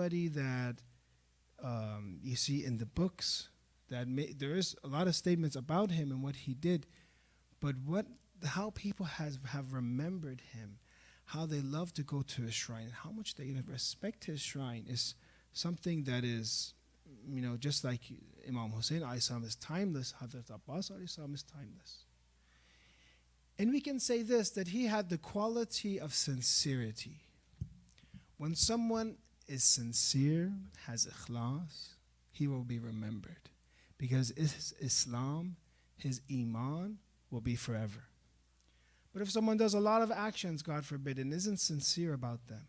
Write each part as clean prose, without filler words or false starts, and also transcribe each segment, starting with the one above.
somebody that you see in the books that there is a lot of statements about him and what he did, but how people have remembered him, how they love to go to his shrine, and how much they respect his shrine is something that is, just like Imam Hussein ﷺ is timeless, Hazrat Abbass ﷺ is timeless. And we can say this, that he had the quality of sincerity. When someone is sincere, has ikhlas, he will be remembered. Because his Islam, his Iman will be forever. But if someone does a lot of actions, God forbid, and isn't sincere about them,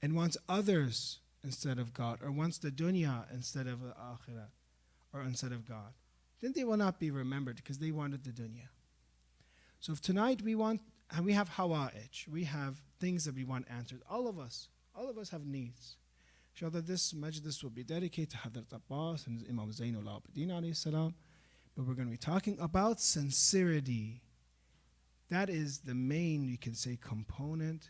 and wants others instead of God, or wants the dunya instead of the akhirah, or instead of God, then they will not be remembered because they wanted the dunya. So if tonight we have hawa'ij, we have things that we want answered. All of us have needs. Inshallah, this majlis will be dedicated to Hazrat Abbass and Imam Zainul Abidin alayhi salam. But we're going to be talking about sincerity. That is the main, you can say, component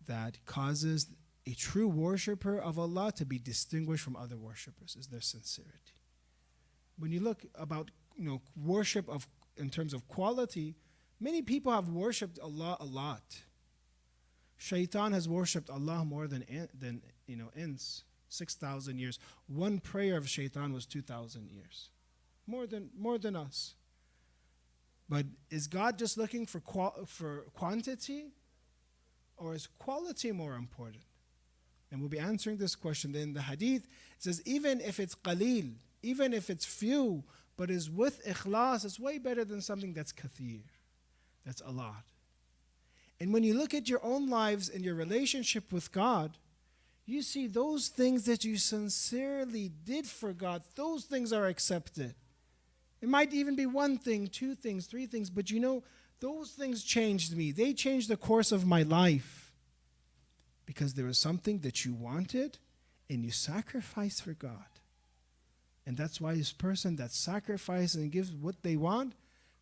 that causes a true worshipper of Allah to be distinguished from other worshippers, is their sincerity. When you look about worship in terms of quality, many people have worshipped Allah a lot. Shaitan has worshipped Allah more than ins, 6,000 years. One prayer of Shaitan was 2,000 years. More than us. But is God just looking for quantity, or is quality more important? And we'll be answering this question. Then the hadith says, even if it's qaleel, even if it's few, but is with ikhlas, it's way better than something that's kathir. That's a lot. And when you look at your own lives and your relationship with God, you see those things that you sincerely did for God, those things are accepted. It might even be one thing, two things, three things, but those things changed me. They changed the course of my life. Because there was something that you wanted and you sacrificed for God. And that's why this person that sacrifices and gives what they want,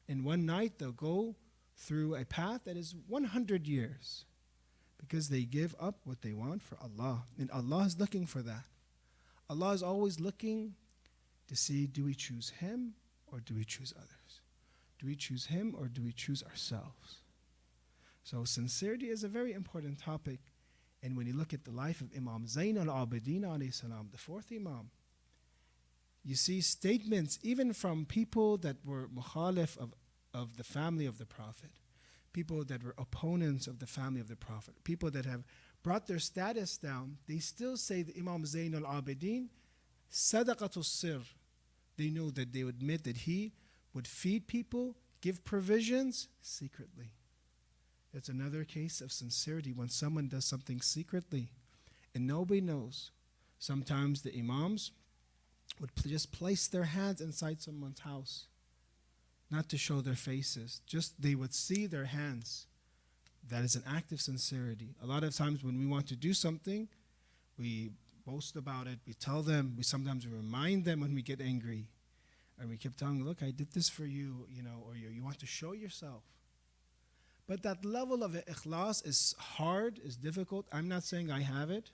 in one night they'll go through a path that is 100 years. Because they give up what they want for Allah. And Allah is looking for that. Allah is always looking to see, do we choose Him or do we choose others? Do we choose Him or do we choose ourselves? So sincerity is a very important topic. And when you look at the life of Imam Zainul Abidin alayhi salam, the fourth Imam, you see statements even from people that were mukhalif of the family of the Prophet, people that were opponents of the family of the Prophet, people that have brought their status down. They still say that Imam Zainul Abidin, sadaqatul sir. They know that they would admit that he would feed people, give provisions secretly. That's another case of sincerity, when someone does something secretly and nobody knows. Sometimes the imams would just place their hands inside someone's house, not to show their faces. Just they would see their hands. That is an act of sincerity. A lot of times when we want to do something, we boast about it, we tell them, we sometimes remind them when we get angry. And we keep telling them, look, I did this for you, or you want to show yourself. But that level of ikhlas is hard, is difficult. I'm not saying I have it.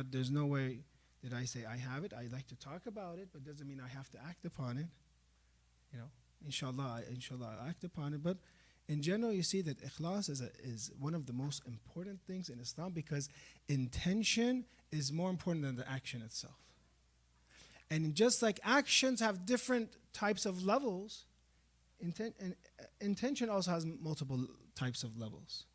There's no way that I say I have it. I like to talk about it, but doesn't mean I have to act upon it. Inshallah, I act upon it. But in general, you see that ikhlas is one of the most important things in Islam, because intention is more important than the action itself. And just like actions have different types of levels, intention also has multiple types of levels.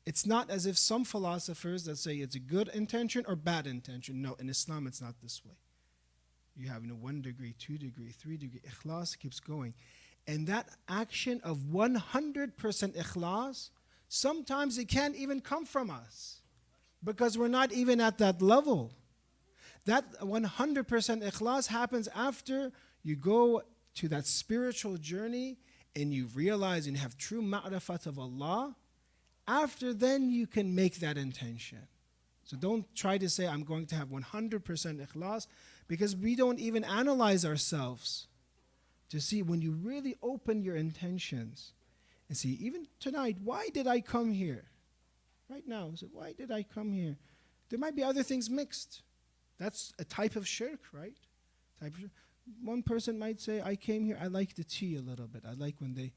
It's not as if some philosophers that say it's a good intention or bad intention. No, in Islam it's not this way. You have 1 degree, 2 degree, 3 degree. Ikhlas keeps going. And that action of 100% ikhlas, sometimes it can't even come from us, because we're not even at that level. That 100% ikhlas happens after you go to that spiritual journey and you realize and have true ma'rifat of Allah. After then you can make that intention. So don't try to say I'm going to have 100% ikhlas, because we don't even analyze ourselves to see when you really open your intentions and see, even tonight, why did I come here? Right now, so why did I come here? There might be other things mixed. That's a type of shirk, right? One person might say, I came here, I like the tea a little bit. I like when they,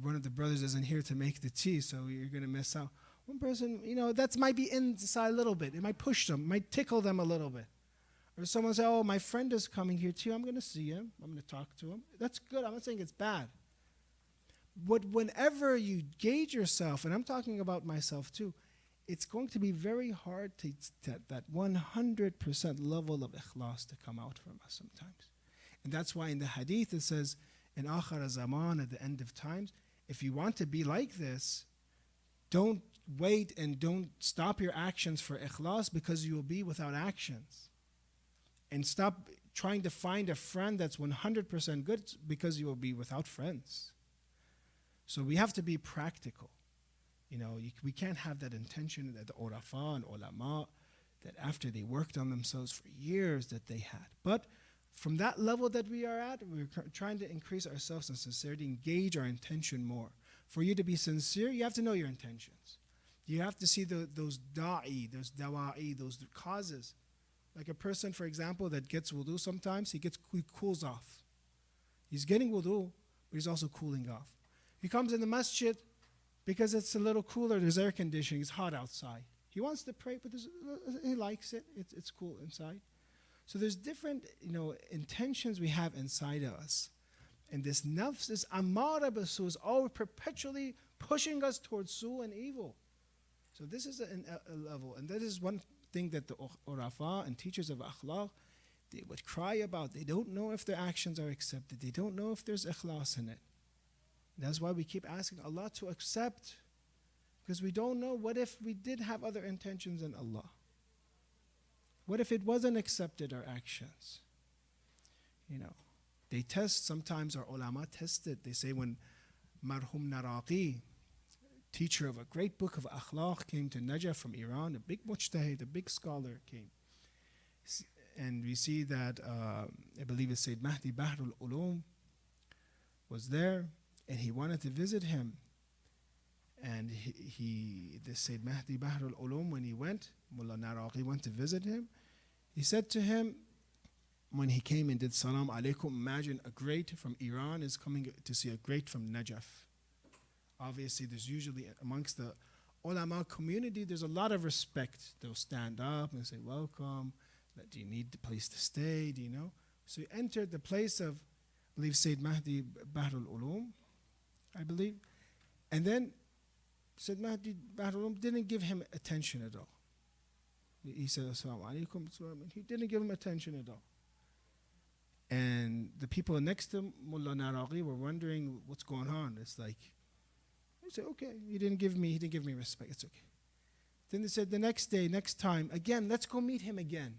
one of the brothers isn't here to make the tea, so you're going to miss out. One person, that might be inside a little bit. It might push them, might tickle them a little bit. Or someone say, oh, my friend is coming here too. I'm going to see him. I'm going to talk to him. That's good. I'm not saying it's bad. But whenever you gauge yourself, and I'm talking about myself too, it's going to be very hard to that 100% level of ikhlas to come out from us sometimes. And that's why in the hadith it says, in akhir zaman, at the end of times, if you want to be like this, don't wait and don't stop your actions for ikhlas, because you will be without actions. And stop trying to find a friend that's 100% good, because you will be without friends. So we have to be practical. We can't have that intention that the urafa and ulama, that after they worked on themselves for years, that they had. But from that level that we are at, we're trying to increase ourselves in sincerity, engage our intention more. For you to be sincere, you have to know your intentions. You have to see those da'i, those dawa'i, those causes. Like a person, for example, that gets wudu sometimes, he cools off. He's getting wudu, but he's also cooling off. He comes in the masjid because it's a little cooler, there's air conditioning, it's hot outside. He wants to pray, but he likes it, it's cool inside. So there's different intentions we have inside of us. And this nafs is amara bisu, is always perpetually pushing us towards su and evil. So this is a level, and that is one thing that the urafa and teachers of akhlaq, they would cry about. They don't know if their actions are accepted. They don't know if there's ikhlas in it. That's why we keep asking Allah to accept, because we don't know, what if we did have other intentions in Allah? What if it wasn't accepted, our actions? They test, sometimes our ulama test it. They say when Marhum Naraqi, teacher of a great book of akhlaq, came to Najaf from Iran, a big mujtahid, a big scholar came. And we see that, I believe it's Sayyid Mahdi Bahrul Ulum was there, and he wanted to visit him. And this Sayyid Mahdi Bahrul Ulum, when he went, Mullah Naraqi went to visit him, he said to him, when he came and did Salam Alaikum, imagine a great from Iran is coming to see a great from Najaf. Obviously, there's usually, amongst the ulama community, there's a lot of respect. They'll stand up and say, welcome, do you need the place to stay, do you know? So he entered the place of, I believe, Sayyid Mahdi Bahrul Ulum, I believe. And then Sayyid Mahdi Bahrul Ulum didn't give him attention at all. He said, Assalamu alaikum. He didn't give him attention at all. And the people next to Mullah Naraqi were wondering what's going on. It's like, they said, okay, he didn't give me respect. It's okay. Then they said the next day, next time, again, let's go meet him again.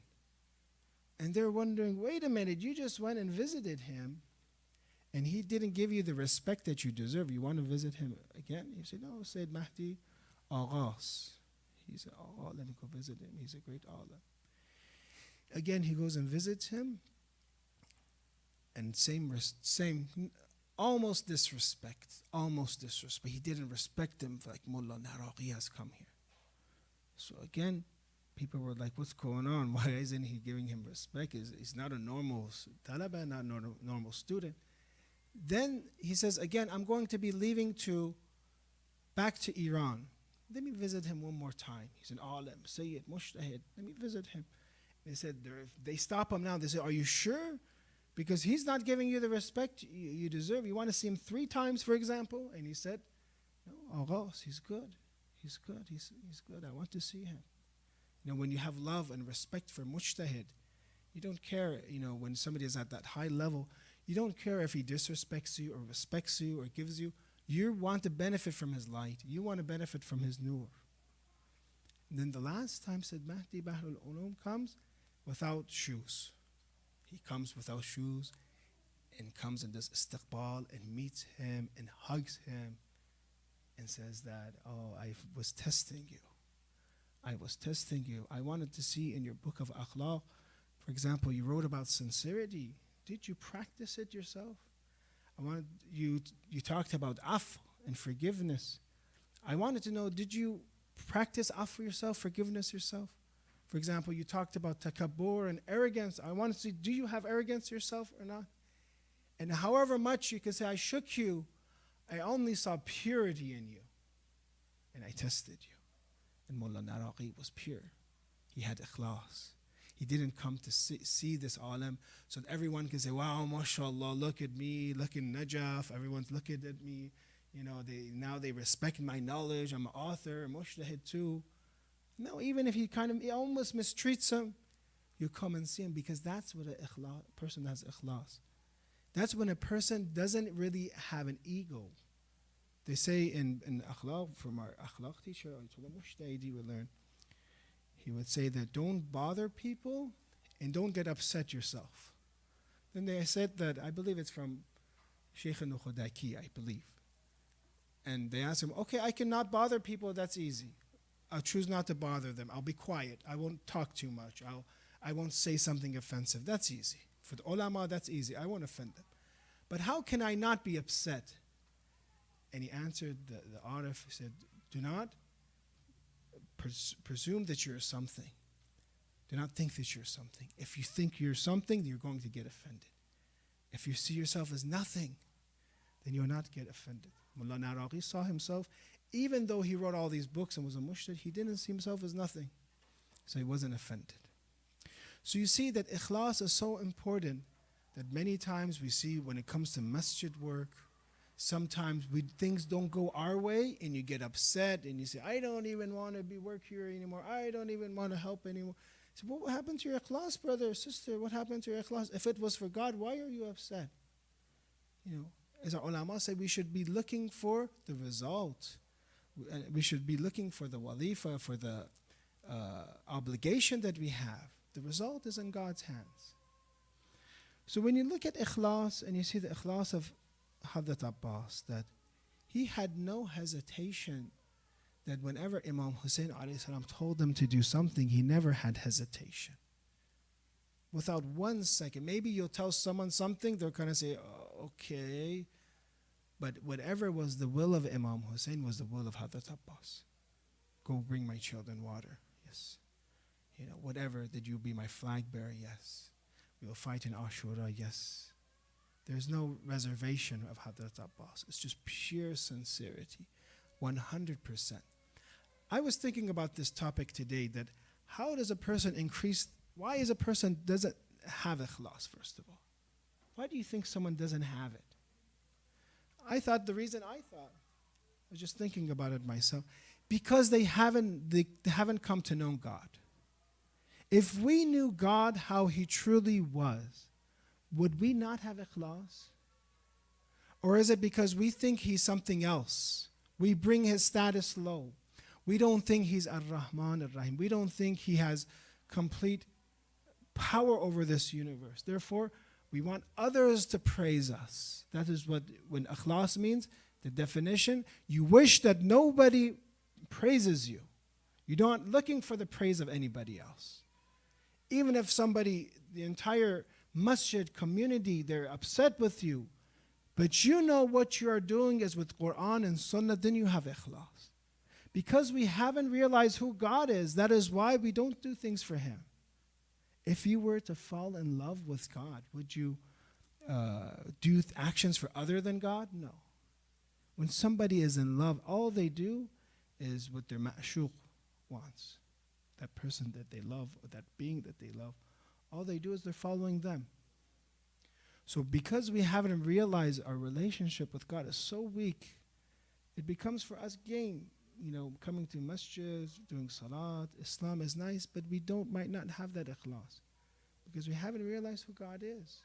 And they're wondering, wait a minute, you just went and visited him, and he didn't give you the respect that you deserve. You want to visit him again? He said, no, Sayyid Mahdi Abbas. He said, oh, let me go visit him. He's a great alim. Again, he goes and visits him, and same, almost disrespect. He didn't respect him like Mullah Naraqi has come here. So again, people were like, what's going on? Why isn't he giving him respect? He's not a normal talaba, not a normal student. Then he says, again, I'm going to be leaving back to Iran. Let me visit him one more time. He's an alim, sayyid, mushtahid. Let me visit him. They said, they stop him now. They say, are you sure? Because he's not giving you the respect you deserve. You want to see him 3 times, for example? And he said, no, Abbas, he's good. He's good. He's good. I want to see him. When you have love and respect for mujtahid, you don't care, when somebody is at that high level, you don't care if he disrespects you or respects you or gives you. You want to benefit from his light. You want to benefit from his nur. And then the last time Sayyid Mahdi Bahrul Ulum comes without shoes. He comes without shoes and comes and does istiqbal and meets him and hugs him and says that, oh, I was testing you. I wanted to see in your book of akhlaq, for example, you wrote about sincerity. Did you practice it yourself? You talked about af and forgiveness. I wanted to know, did you practice af for yourself, forgiveness yourself? For example, you talked about takabbur and arrogance. I want to see, do you have arrogance yourself or not? And however much you can say, I shook you, I only saw purity in you. And I tested you. And Mullah Naraqi was pure. He had ikhlas. He didn't come to see this alim so that everyone can say, wow, mashallah, look at me, look at Najaf, everyone's looking at me. You know, now they respect my knowledge, I'm an author, a mushtahid too. No, even if he almost mistreats him, you come and see him, because that's what a person has ikhlas. That's when a person doesn't really have an ego. They say in akhlaq, from our akhlaq teacher, we learn, he would say that don't bother people and don't get upset yourself. Then they said that, I believe it's from Sheikh al-Khudaki, I believe. And they asked him, okay, I cannot bother people, that's easy. I'll choose not to bother them. I'll be quiet. I won't talk too much. I won't say something offensive. That's easy. For the ulama, that's easy. I won't offend them. But how can I not be upset? And he answered the arif, he said, do not presume that you're something. Do not think that you're something. If you think you're something, you're going to get offended. If you see yourself as nothing, then you'll not get offended. Mullah Naraqi saw himself, even though he wrote all these books and was a mushtahid, he didn't see himself as nothing. So he wasn't offended. So you see that ikhlas is so important that many times we see when it comes to masjid work, sometimes things don't go our way and you get upset and you say, I don't even want to work here anymore. I don't even want to help anymore. So what happened to your ikhlas, brother or sister? What happened to your ikhlas? If it was for God, why are you upset? You know, as our ulama say, we should be looking for the result. We should be looking for the walifa, for the obligation that we have. The result is in God's hands. So when you look at ikhlas and you see the ikhlas of Hazrat Abbass, that he had no hesitation, that whenever Imam Hussein ﷺ told him to do something, he never had hesitation. Without 1 second. Maybe you'll tell someone something, they're going to say, oh, okay. But whatever was the will of Imam Hussein was the will of Hazrat Abbass. Go bring my children water. Yes. You know, whatever, did you be my flag bearer? Yes. We will fight in Ashura? Yes. There's no reservation of Hazrat Abbass. It's just pure sincerity, 100%. I was thinking about this topic today, that how does a person increase, why is a person doesn't have ikhlas, first of all? Why do you think someone doesn't have it? I was just thinking about it myself, because they haven't come to know God. If we knew God how He truly was, would we not have ikhlas? Or is it because we think He's something else? We bring His status low. We don't think He's Ar-Rahman Ar-Rahim. We don't think He has complete power over this universe. Therefore, we want others to praise us. That is what, when ikhlas means, the definition, you wish that nobody praises you. You're not looking for the praise of anybody else. Even if somebody, the entire masjid community, they're upset with you, but you know what you are doing is with Quran and Sunnah, then you have ikhlas. Because we haven't realized who God is, that is why we don't do things for Him. If you were to fall in love with God, would you do actions for other than God? No. When somebody is in love, all they do is what their ma'shuq wants. That person that they love, or that being that they love, all they do is they're following them. So because we haven't realized our relationship with God is so weak, it becomes for us game. You know, coming to masjids, doing salat, Islam is nice, but we might not have that ikhlas. Because we haven't realized who God is.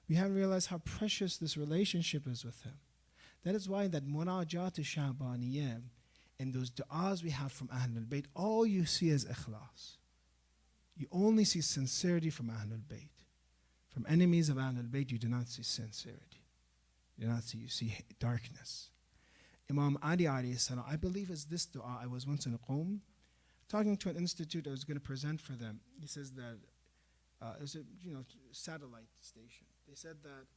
We haven't realized how precious this relationship is with Him. That is why that munajat shabaniyah and those du'as we have from Ahlul Bayt, all you see is ikhlas. You only see sincerity from Ahlul Bayt. From enemies of Ahlul Bayt, you do not see sincerity. You see darkness. Imam Ali alayhi salam, I believe is this dua. I was once in a Qom, talking to an institute I was going to present for them. He says that, it's a satellite station. They said that,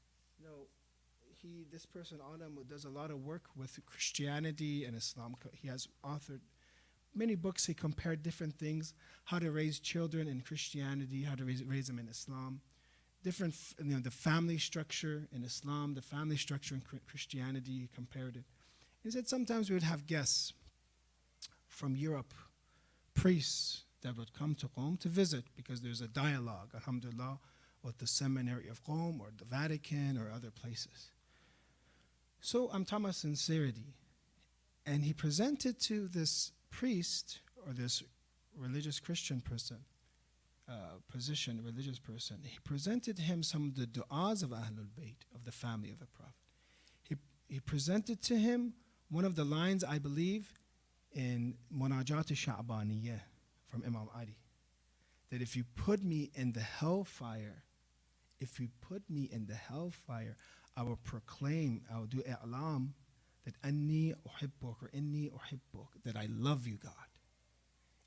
this person, Adam, does a lot of work with Christianity and Islam. He has authored many books he compared different things, how to raise children in Christianity, how to raise them in Islam, different, the family structure in Islam, the family structure in Christianity, he compared it. He said sometimes we would have guests from Europe, priests that would come to Qom to visit because there's a dialogue, alhamdulillah, with the seminary of Qom or the Vatican or other places. So I'm talking about sincerity. And he presented to this priest or this religious Christian person, religious person, he presented him some of the du'as of Ahlul Bayt, of the family of the Prophet. He presented to him one of the lines, I believe, in Munajat al-Sha'baniyah from Imam Ali, that if you put me in the hellfire, I will proclaim, I will do i'lam, that anni uhibbuk or inni uhibbuk, that I love you, God.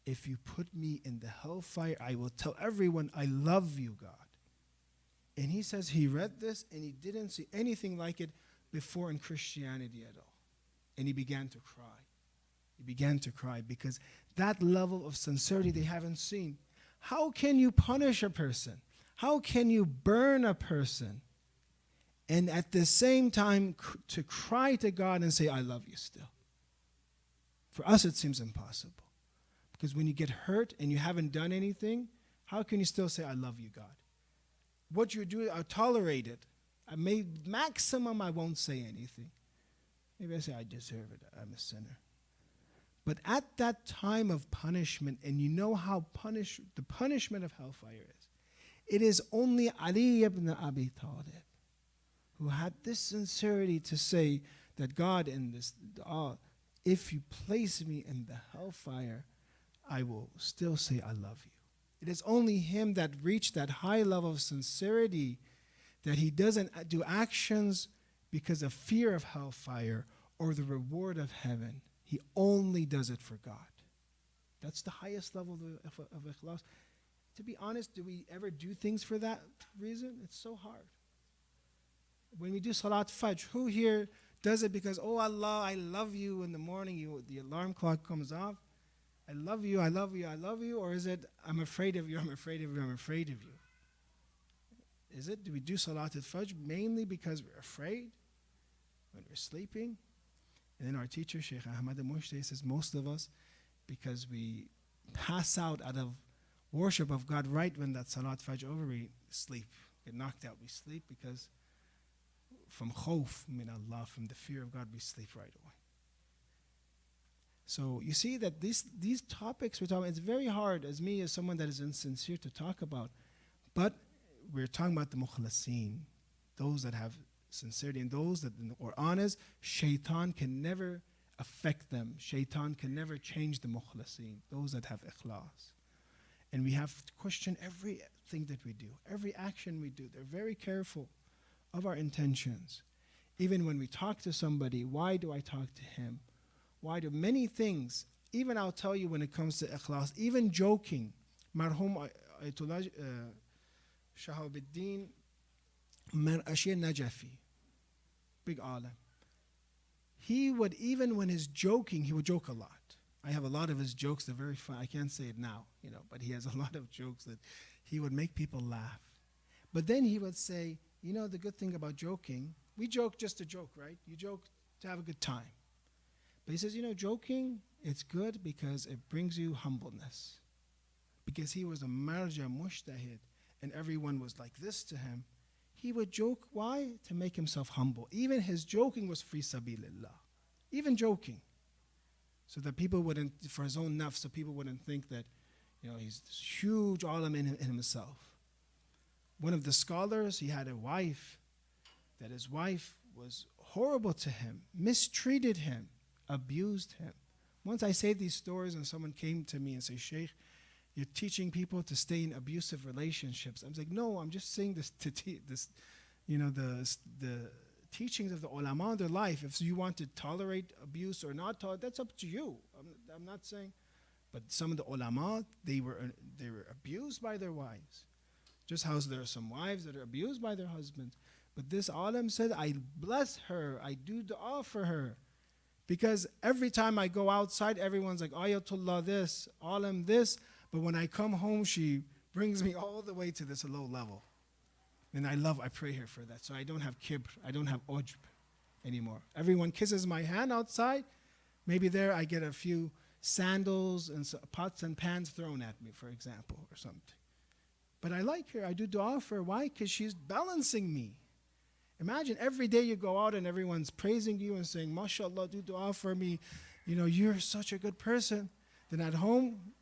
If you put me in the hellfire, I will tell everyone I love you, God. And he says he read this and he didn't see anything like it before in Christianity at all. And he began to cry. He began to cry because that level of sincerity they haven't seen. How can you punish a person? How can you burn a person? And at the same time to cry to God and say, I love you still. For us, it seems impossible. Because when you get hurt and you haven't done anything, how can you still say, I love you, God? What you do, I'll tolerate it. Maximum, I won't say anything. Maybe I say, I deserve it. I'm a sinner. But at that time of punishment, and you know how the punishment of hellfire is, it is only Ali ibn Abi Talib who had this sincerity to say that God, in this dua, if you place me in the hellfire, I will still say I love you. It is only him that reached that high level of sincerity that he doesn't do actions because of fear of hellfire or the reward of heaven. He only does it for God. That's the highest level of ikhlas. To be honest, do we ever do things for that reason? It's so hard. When we do Salat Fajr, who here does it because, oh Allah, I love you in the morning, the alarm clock comes off, I love you, I love you, I love you, or is it, I'm afraid of you, I'm afraid of you, I'm afraid of you? Is it, do we do Salat al-Fajr mainly because we're afraid when we're sleeping? And then our teacher, Sheikh Ahmad al-Mushtay, says most of us, because we pass out of worship of God right when that Salat Fajr over, we sleep, get knocked out, we sleep because from khawf min Allah, from the fear of God, we sleep right away. So you see that these topics we're talking about, it's very hard as me, as someone that is insincere, to talk about. But we're talking about the mukhlasin, those that have sincerity, and those that in the Quran is, shaitan can never affect them. Shaitan can never change the mukhlasin, those that have ikhlas. And we have to question everything that we do, every action we do. They're very careful of our intentions. Even when we talk to somebody, why do I talk to him? Why do many things, even I'll tell you when it comes to ikhlas, even joking, Marhum Ayatollah Shahabuddin Ashir Najafi, big alim. He would, even when he's joking, he would joke a lot. I have a lot of his jokes, they're very fun. I can't say it now, but he has a lot of jokes that he would make people laugh. But then he would say, the good thing about joking, we joke just to joke, right? You joke to have a good time. But he says, joking, it's good because it brings you humbleness. Because he was a marja mushtahid, and everyone was like this to him. He would joke, why? To make himself humble. Even his joking was fi sabilillah. Even joking. So that people wouldn't, for his own nafs, so people wouldn't think that, he's this huge alim in himself. One of the scholars, he had a wife, that his wife was horrible to him, mistreated him, abused him. Once I say these stories and someone came to me and said, Sheikh, you're teaching people to stay in abusive relationships. I was like, no, I'm just saying this to the teachings of the ulama in their life. If you want to tolerate abuse or not tolerate, that's up to you. I'm not saying, but some of the ulama, they were abused by their wives. Just how there are some wives that are abused by their husbands. But this alim said, I bless her, I do dua for her, Because every time I go outside, everyone's like, Ayatollah this, Alim this. But when I come home, she brings me all the way to this low level. And I pray her for that. So I don't have kibr, I don't have ujb anymore. Everyone kisses my hand outside. Maybe there I get a few sandals and pots and pans thrown at me, for example, or something. But I like her. I do dua for her. Why? Because she's balancing me. Imagine every day you go out and everyone's praising you and saying, MashaAllah, do dua for me. You're such a good person. Then at home,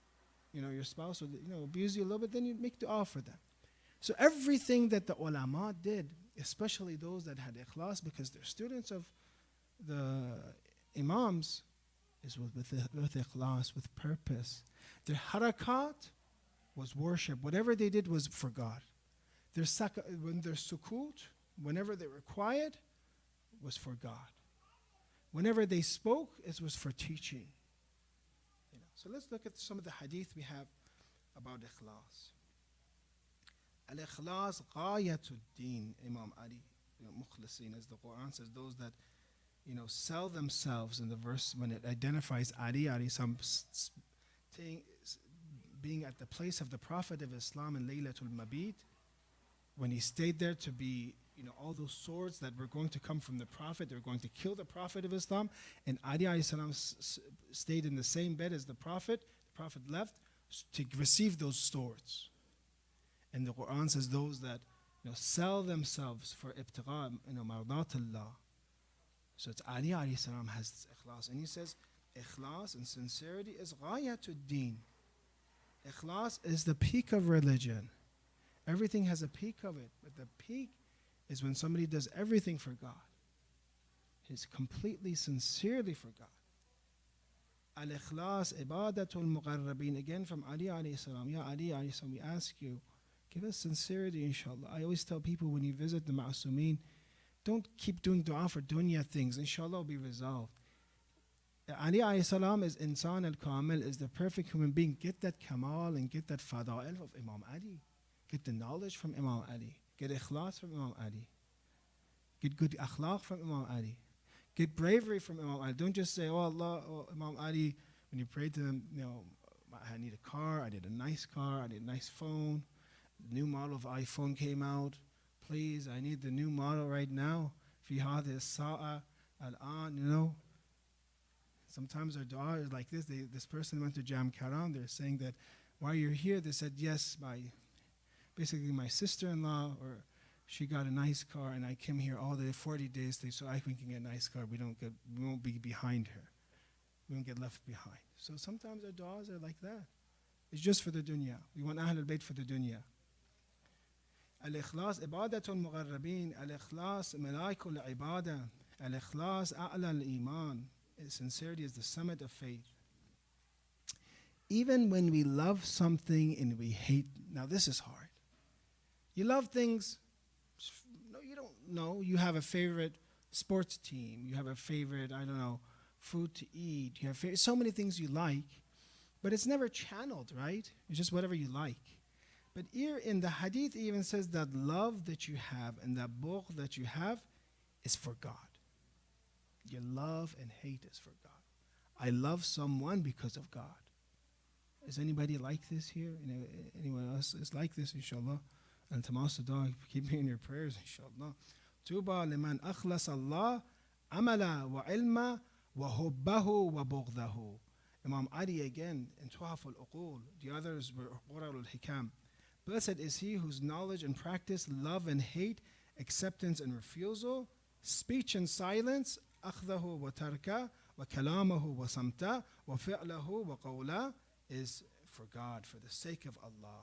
your spouse will, abuse you a little bit, then you make dua for them. So everything that the ulama did, especially those that had ikhlas, because they're students of the imams, is with ikhlas, with purpose. Their harakat was worship. Whatever they did was for God. When their sukut, whenever they were quiet, was for God. Whenever they spoke, it was for teaching. So let's look at some of the hadith we have about ikhlas. Al-ikhlas ghayatud din, Imam Ali, mukhlisin, as the Quran says, those that sell themselves. In the verse when it identifies Ali some being at the place of the Prophet of Islam in Laylatul Mabit, when he stayed there to be, all those swords that were going to come from the Prophet, they were going to kill the Prophet of Islam, and Ali salam stayed in the same bed as the Prophet. The Prophet left to receive those swords. And the Quran says those that sell themselves for ibtigha, mardatullah. So it's Ali salam has this ikhlas. And he says, ikhlas and sincerity is ghayatud deen. Ikhlas is the peak of religion. Everything has a peak of it, but the peak is when somebody does everything for God. He's completely, sincerely for God. Al-ikhlas ibadatul muqarrabin. Again from Ali alayhi salam. Ya Ali alayhi salam, we ask you, give us sincerity, inshallah. I always tell people when you visit the ma'asumin, don't keep doing dua for dunya things. Inshallah will be resolved. Ali alayhi salam is insan al-kamil, is the perfect human being. Get that kamal and get that fada'il of Imam Ali. Get the knowledge from Imam Ali. Get ikhlas from Imam Ali. Get good akhlaq from Imam Ali. Get bravery from Imam Ali. Don't just say, Allah, Imam Ali, when you pray to them, I need a car, I need a nice car, I need a nice phone. The new model of iPhone came out. Please, I need the new model right now. Fi hadhihi as-sa'a al-an, Sometimes our dua is like this. This person went to Jam Karam. They're saying that while you're here, they said, yes, basically my sister-in-law, or she got a nice car, and I came here all day, 40 days, so I can get a nice car. We won't be behind her. We won't get left behind. So sometimes our du'as are like that. It's just for the dunya. We want Ahlul Bayt for the dunya. Al-ikhlas ibadatul muqarrabin. Al-ikhlas malaikul ibadah. Al-ikhlas a'la al-iman. Sincerity is the summit of faith. Even when we love something and we hate, now this is hard. You love things, no, you don't know. You have a favorite sports team. You have a favorite, food to eat. You have so many things you like, but it's never channeled, right? It's just whatever you like. But here in the hadith, it even says that love that you have and that bugh that you have is for God. Your love and hate is for God. I love someone because of God. Is anybody like this here? Anyone else is like this, inshallah? And Tamas dog, keep me in your prayers, inshallah. Tuba liman akhlas Allah amala wa ilma wa hubbahu wa bughdahu. Imam Ali again in Tuhaf al-Uqul. The others were Qurar al-Hikam. Blessed is he whose knowledge and practice, love and hate, acceptance and refusal, speech and silence, akhdahu wa tarka, wa kalamahu wa samta, wa fi'lahu wa qawla, is for God, for the sake of Allah.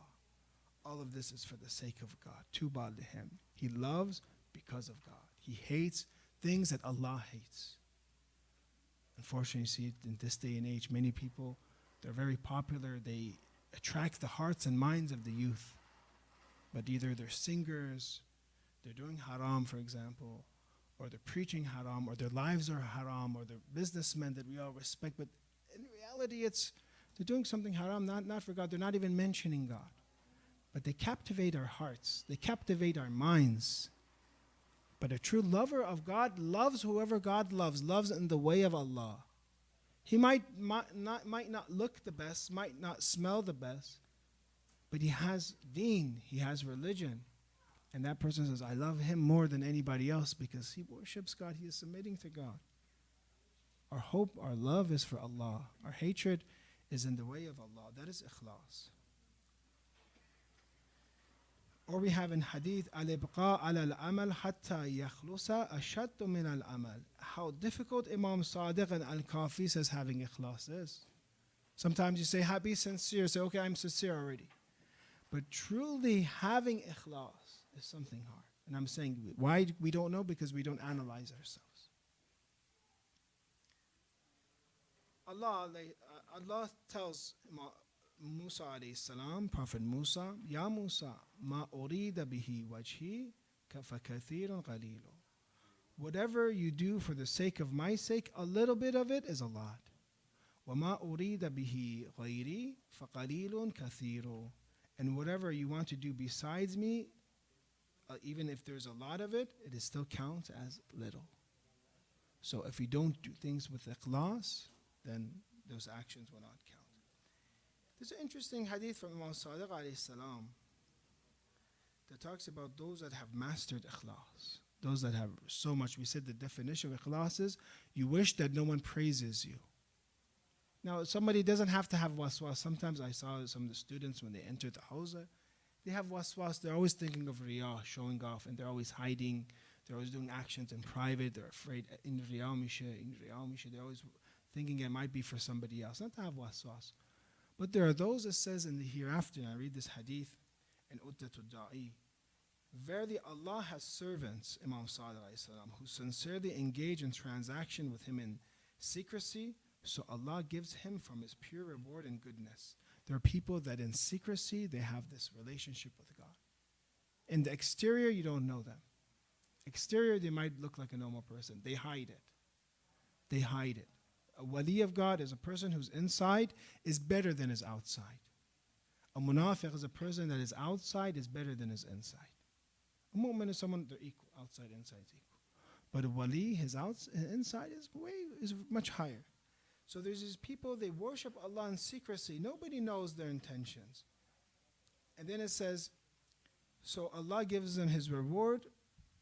All of this is for the sake of God. Tuba to him. He loves because of God. He hates things that Allah hates. Unfortunately, you see in this day and age, many people, they're very popular. They attract the hearts and minds of the youth. But either they're singers, they're doing haram, for example, or they're preaching haram, or their lives are haram, or they're businessmen that we all respect. But in reality, they're doing something haram, not for God. They're not even mentioning God. But they captivate our hearts. They captivate our minds. But a true lover of God loves whoever God loves in the way of Allah. He might not look the best, might not smell the best, but he has deen, he has religion. And that person says, I love him more than anybody else because he worships God, he is submitting to God. Our hope, our love is for Allah. Our hatred is in the way of Allah. That is ikhlas. Or we have in hadith, al-ibqa al-amal hatta yakhlusa ashaddu min al-amal. How difficult Imam Sadiq and Al-Kafi says having ikhlas is. Sometimes you say, be sincere. Say, okay, I'm sincere already. But truly having ikhlas is something hard. And I'm saying, why we don't know? Because we don't analyze ourselves. Allah tells Musa alayhi salam, Prophet Musa, Ya Musa, ma urida bihi wajhi fa kathirun qalilu. Whatever you do for the sake of my sake, a little bit of it is a lot. Wa ma urida bihi ghayri fa qalilun kathiru. And whatever you want to do besides me, even if there's a lot of it, it still counts as little. So if we don't do things with ikhlas, then those actions will not count. There's an interesting hadith from Imam Sadiq alayhi salam that talks about those that have mastered ikhlas. Those that have so much. We said the definition of ikhlas is you wish that no one praises you. Now, somebody doesn't have to have waswas. Sometimes I saw some of the students when they entered the hawza, they have waswas. They're always thinking of riyah, showing off, and they're always hiding. They're always doing actions in private. They're afraid in riyah misha. They're always thinking it might be for somebody else. Not to have waswas. But there are those that says in the hereafter, and I read this hadith in Uddatul Da'i, verily Allah has servants, Imam Sadiq alayhi salam, who sincerely engage in transaction with him in secrecy, so Allah gives him from his pure reward and goodness. There are people that in secrecy, they have this relationship with God. In the exterior, you don't know them. Exterior, they might look like a normal person. They hide it. They hide it. A wali of God is a person whose inside is better than his outside. A munafiq is a person that is outside is better than his inside. A mu'min is someone, they're equal. Outside, inside is equal. But a wali, his inside is much higher. So there's these people, they worship Allah in secrecy. Nobody knows their intentions. And then it says, so Allah gives them his reward,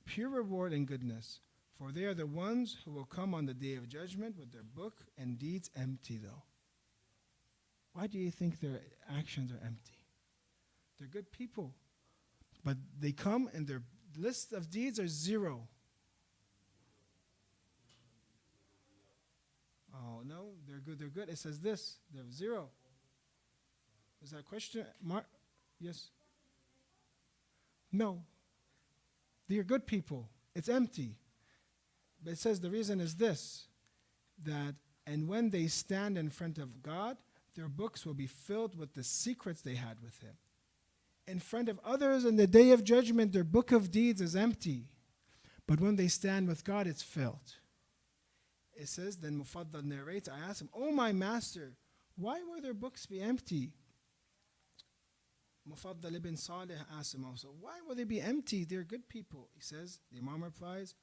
pure reward and goodness. For they are the ones who will come on the day of judgment with their book and deeds empty though. Why do you think their actions are empty? They're good people. But they come and their list of deeds are zero. Oh, no, they're good. It says this, they're zero. Is that a question? Yes? No. They're good people. It's empty. But it says the reason is this, that, and when they stand in front of God, their books will be filled with the secrets they had with him. In front of others in the day of judgment, their book of deeds is empty. But when they stand with God, it's filled. It says, then Mufaddal narrates, I asked him, oh my master, why will their books be empty? Mufaddal ibn Salih asked him also, why will they be empty? They're good people. He says, the Imam replies,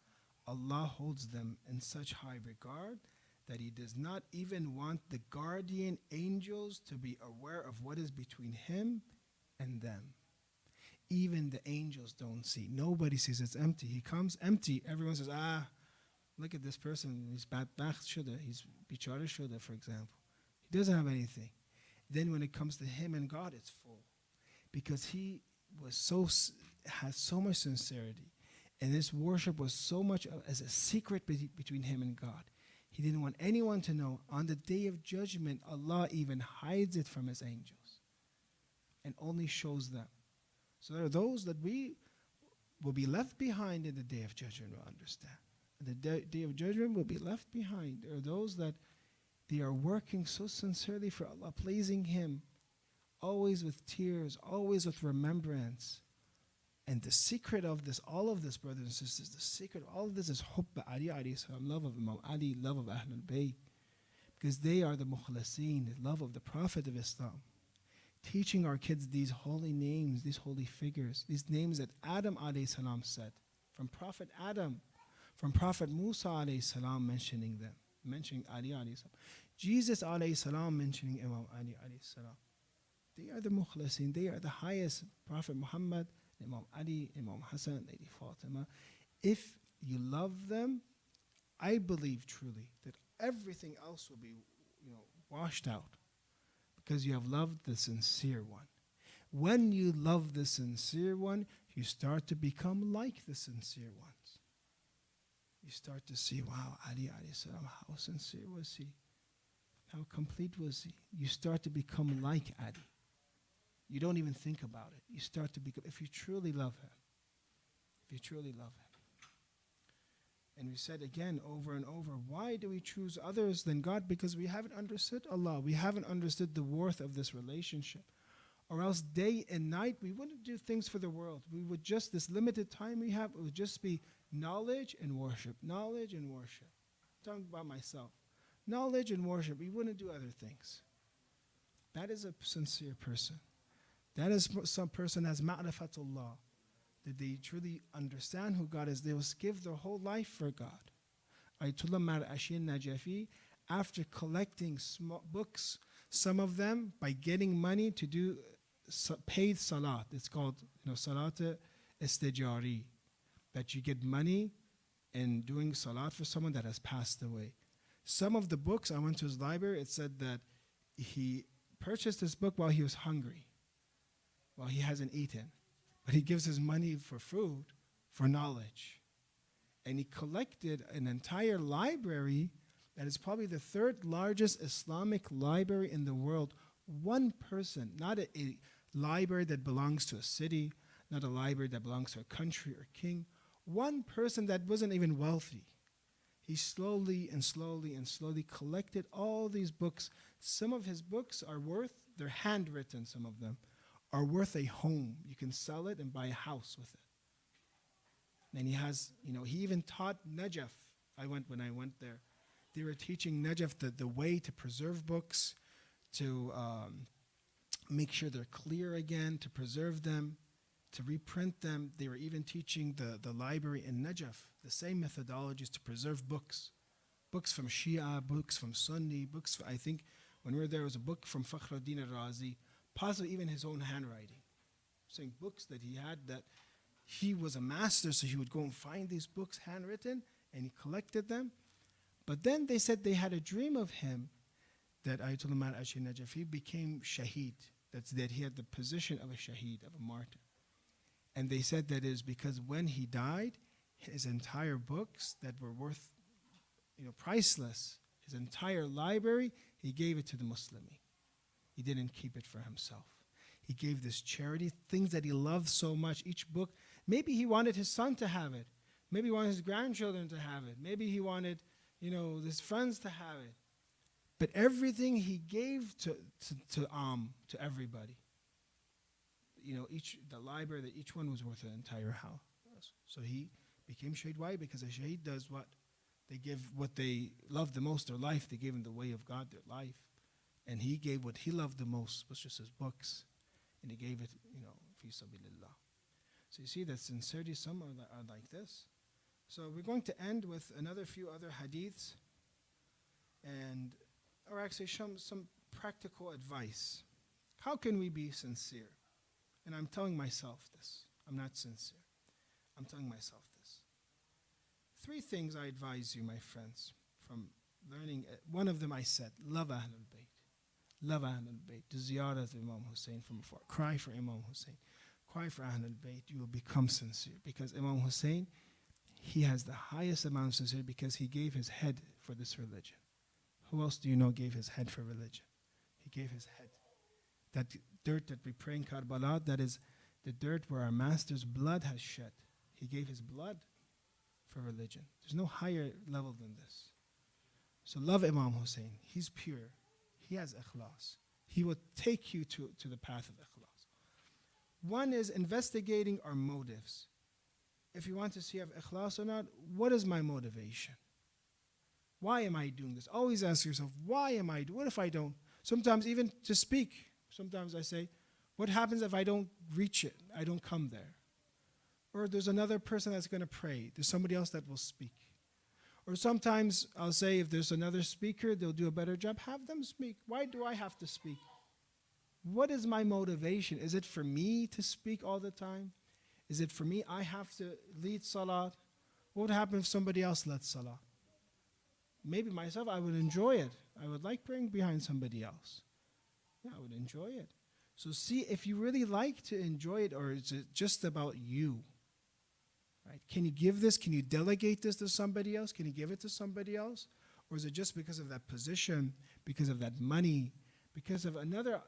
Allah holds them in such high regard that he does not even want the guardian angels to be aware of what is between him and them. Even the angels don't see. Nobody sees it's empty. He comes empty. Everyone says, look at this person. He's badbacht shuda. He's bichara shuda, for example. He doesn't have anything. Then when it comes to him and God, it's full. Because he has so much sincerity. And this worship was so much as a secret between him and God. He didn't want anyone to know. On the day of judgment, Allah even hides it from his angels and only shows them. So there are those that we will be left behind in the day of judgment, we'll understand. The day of judgment will be left behind. There are those that they are working so sincerely for Allah, pleasing him, always with tears, always with remembrance. And the secret of this, all of this, brothers and sisters, the secret of all of this is Hubba Ali alayhi salam, love of Imam Ali, love of Ahlul Bayt. Because they are the mukhlaseen, the love of the Prophet of Islam. Teaching our kids these holy names, these holy figures, these names that Adam alayhi salam said. from Prophet Adam, from Prophet Musa alayhi salam mentioning them, mentioning Ali alayhi salam. Jesus alayhi salam mentioning Imam Ali alayhi salam. They are the mukhlasin, they are the highest. Prophet Muhammad, Imam Ali, Imam Hassan, Lady Fatima. If you love them, I believe truly that everything else will be, washed out because you have loved the sincere one. When you love the sincere one, you start to become like the sincere ones. You start to see, wow, Ali alayhi salam, how sincere was he? How complete was he? You start to become like Ali. You don't even think about it. You start to become, if you truly love him. If you truly love him. And we said again over and over, why do we choose others than God? Because we haven't understood Allah. We haven't understood the worth of this relationship. Or else day and night, we wouldn't do things for the world. We would just, this limited time we have, it would just be knowledge and worship. Knowledge and worship. I'm talking about myself. Knowledge and worship. We wouldn't do other things. That is a sincere person. That is some person has ma'rifatullah. That they truly understand who God is. They will give their whole life for God. Ayatollah Mar-Ashin Najafi, after collecting books, some of them by getting money to do paid salat. It's called salat istijari. That you get money and doing salat for someone that has passed away. Some of the books, I went to his library, it said that he purchased this book while he was hungry, while he hasn't eaten. But he gives his money for food, for knowledge. And he collected an entire library that is probably the third largest Islamic library in the world. One person, not a library that belongs to a city, not a library that belongs to a country or king. One person that wasn't even wealthy. He slowly and slowly and slowly collected all these books. Some of his books are worth, they're handwritten, some of them, are worth a home. You can sell it and buy a house with it. And he has, he even taught Najaf. When I went there. They were teaching Najaf the way to preserve books, to make sure they're clear again, to preserve them, to reprint them. They were even teaching the library in Najaf, the same methodologies to preserve books. Books from Shia, books from Sunni, books, I think when we were there was a book from Fakhruddin al-Razi, possibly even his own handwriting. Saying books that he had that he was a master, so he would go and find these books handwritten and he collected them. But then they said they had a dream of him that Ayatollah Mar-Ashin Najafi became shaheed, that he had the position of a shaheed, of a martyr. And they said that is because when he died, his entire books that were worth, priceless, his entire library, he gave it to the Muslimi. He didn't keep it for himself. He gave this charity, things that he loved so much, each book. Maybe he wanted his son to have it. Maybe he wanted his grandchildren to have it. Maybe he wanted, his friends to have it. But everything he gave to everybody. The library, that each one was worth an entire house. So he became shaheed. Why? Because a shaheed does what? They give what they love the most, their life. They gave in the way of God, their life. And he gave what he loved the most, was just his books. And he gave it, fi sabilillah. So you see that sincerity, some are like this. So we're going to end with another few other hadiths. Or actually some practical advice. How can we be sincere? And I'm telling myself this. I'm not sincere. I'm telling myself this. 3 things I advise you, my friends, from learning. One of them I said, love Ahlul Bayt. Love Ahlul Bayt. Do ziyarat of Imam Hussein from afar. Cry for Imam Hussein. Cry for Ahlul Bayt. You will become sincere. Because Imam Hussein, he has the highest amount of sincerity because he gave his head for this religion. Who else do you know gave his head for religion? He gave his head. That dirt that we pray in Karbala, that is the dirt where our master's blood has shed. He gave his blood for religion. There's no higher level than this. So love Imam Hussein. He's pure. He has ikhlas. He will take you to the path of ikhlas. One is investigating our motives. If you want to see if ikhlas or not, what is my motivation? Why am I doing this? Always ask yourself, why am I doing? What if I don't? Sometimes even to speak, sometimes I say, what happens if I don't reach it? I don't come there. Or there's another person that's going to pray. There's somebody else that will speak. Or sometimes I'll say if there's another speaker, they'll do a better job. Have them speak. Why do I have to speak? What is my motivation? Is it for me to speak all the time? Is it for me I have to lead salat? What would happen if somebody else led salah? Maybe myself, I would enjoy it. I would like praying behind somebody else. Yeah, I would enjoy it. So see if you really like to enjoy it, or is it just about you? Right? Can you give this? Can you delegate this to somebody else? Can you give it to somebody else? Or is it just because of that position, because of that money, because of another,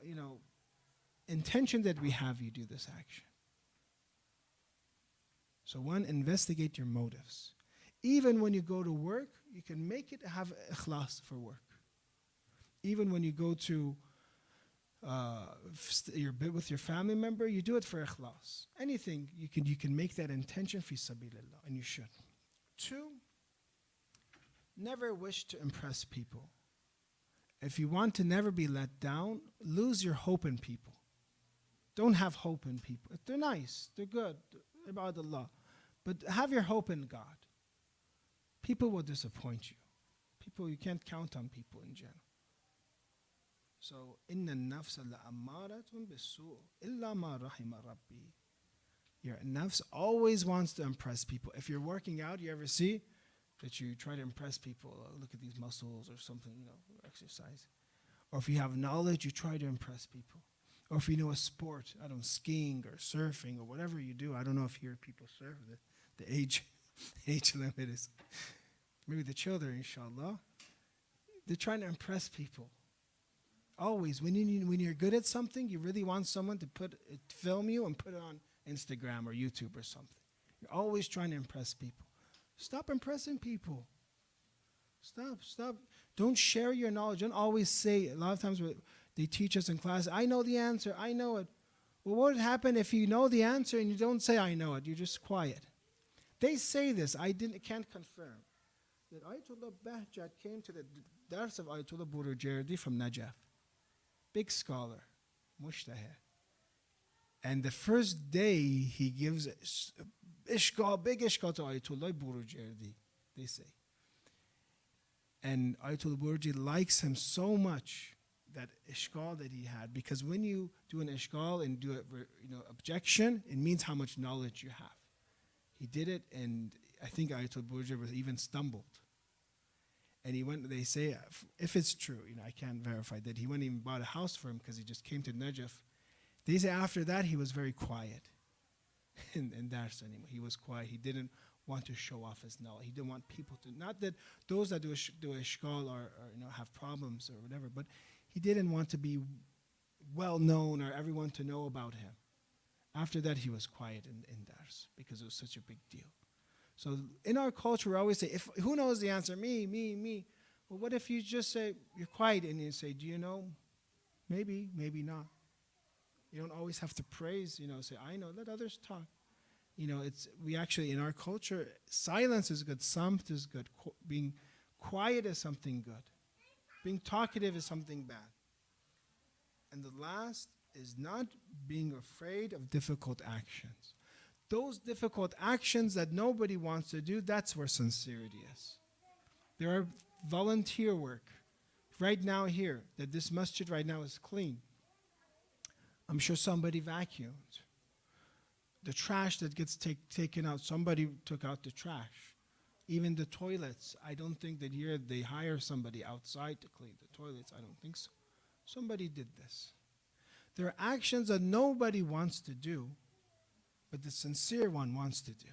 intention that we have, you do this action? So one, investigate your motives. Even when you go to work, you can make it have ikhlas for work. Even when you go to with your family member, you do it for ikhlas. Anything, you can make that intention fi sabilillah, and you should. 2, never wish to impress people. If you want to never be let down, lose your hope in people. Don't have hope in people. If they're nice, they're good, ibadallah, but have your hope in God. People will disappoint you. You can't count on people in general. So, inna an-nafsa la'ammaratun bis-su' illa ma rahima rabbi. Your nafs always wants to impress people. If you're working out, you ever see that you try to impress people? Oh, look at these muscles or something, exercise. Or if you have knowledge, you try to impress people. Or if you know a sport, skiing or surfing or whatever you do. I don't know if here people surf. The age limit is maybe the children, inshallah. They're trying to impress people. Always, when you're good at something, you really want someone to film you and put it on Instagram or YouTube or something. You're always trying to impress people. Stop impressing people. Stop. Don't share your knowledge. Don't always say, a lot of times they teach us in class, I know the answer, I know it. Well, what would happen if you know the answer and you don't say I know it? You're just quiet. They say this, can't confirm, that Ayatollah Bahjat came to the dars of Ayatollah Burujerdi from Najaf. Big scholar, mushtahir. And the first day he gives big ishqal to Ayatollah Burujerdi, they say. And Ayatollah Burujerdi likes him so much, that ishqal that he had, because when you do an ishqal and do objection, it means how much knowledge you have. He did it, and I think Ayatollah Burujerdi was even stumbled. And he went, they say, if it's true, I can't verify that he went and even bought a house for him because he just came to Najaf. They say after that he was very quiet. in Dars anymore. He was quiet. He didn't want to show off his knowledge. He didn't want people to, not that those that do a shkal or have problems or whatever, but he didn't want to be well known or everyone to know about him. After that he was quiet in Dars because it was such a big deal. So in our culture, we always say, who knows the answer? Me. Well, what if you just say, you're quiet, and you say, do you know? Maybe, maybe not. You don't always have to praise, say, I know, let others talk. We actually, in our culture, silence is good, samt is good, being quiet is something good. Being talkative is something bad. And the last is not being afraid of difficult actions. Those difficult actions that nobody wants to do, that's where sincerity is. There are volunteer work right now here, that this masjid right now is clean. I'm sure somebody vacuumed. The trash that gets taken out, somebody took out the trash. Even the toilets, I don't think that here they hire somebody outside to clean the toilets. I don't think so. Somebody did this. There are actions that nobody wants to do, but the sincere one wants to do,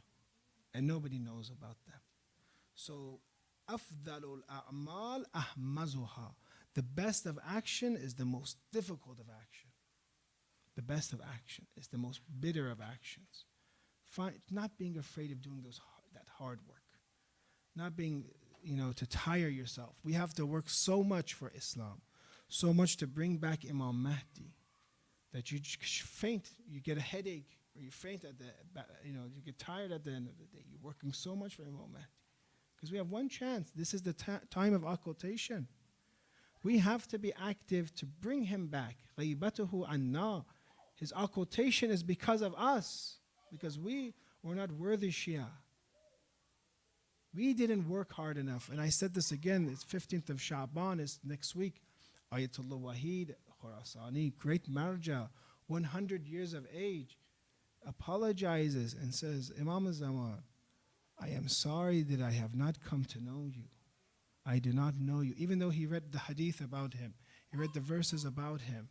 and nobody knows about them. So, أفضل الأعمال أحمزها. The best of action is the most difficult of action. The best of action is the most bitter of actions. Not being afraid of doing that hard work. Not being, to tire yourself. We have to work so much for Islam, so much to bring back Imam Mahdi, that you faint, you get a headache, or you faint you get tired at the end of the day. You're working so much for Imam Mahdi. Because we have one chance. This is the time of occultation. We have to be active to bring him back. غِيبَتُهُ عَنَّا. His occultation is because of us. Because we We're not worthy Shia. We didn't work hard enough. And I said this again, it's 15th of Sha'ban, it's next week. Ayatollah Wahid Khurasani, great marja, 100 years of age, apologizes and says, Imam Zaman, I am sorry that I have not come to know you. I do not know you. Even though he read the hadith about him, he read the verses about him.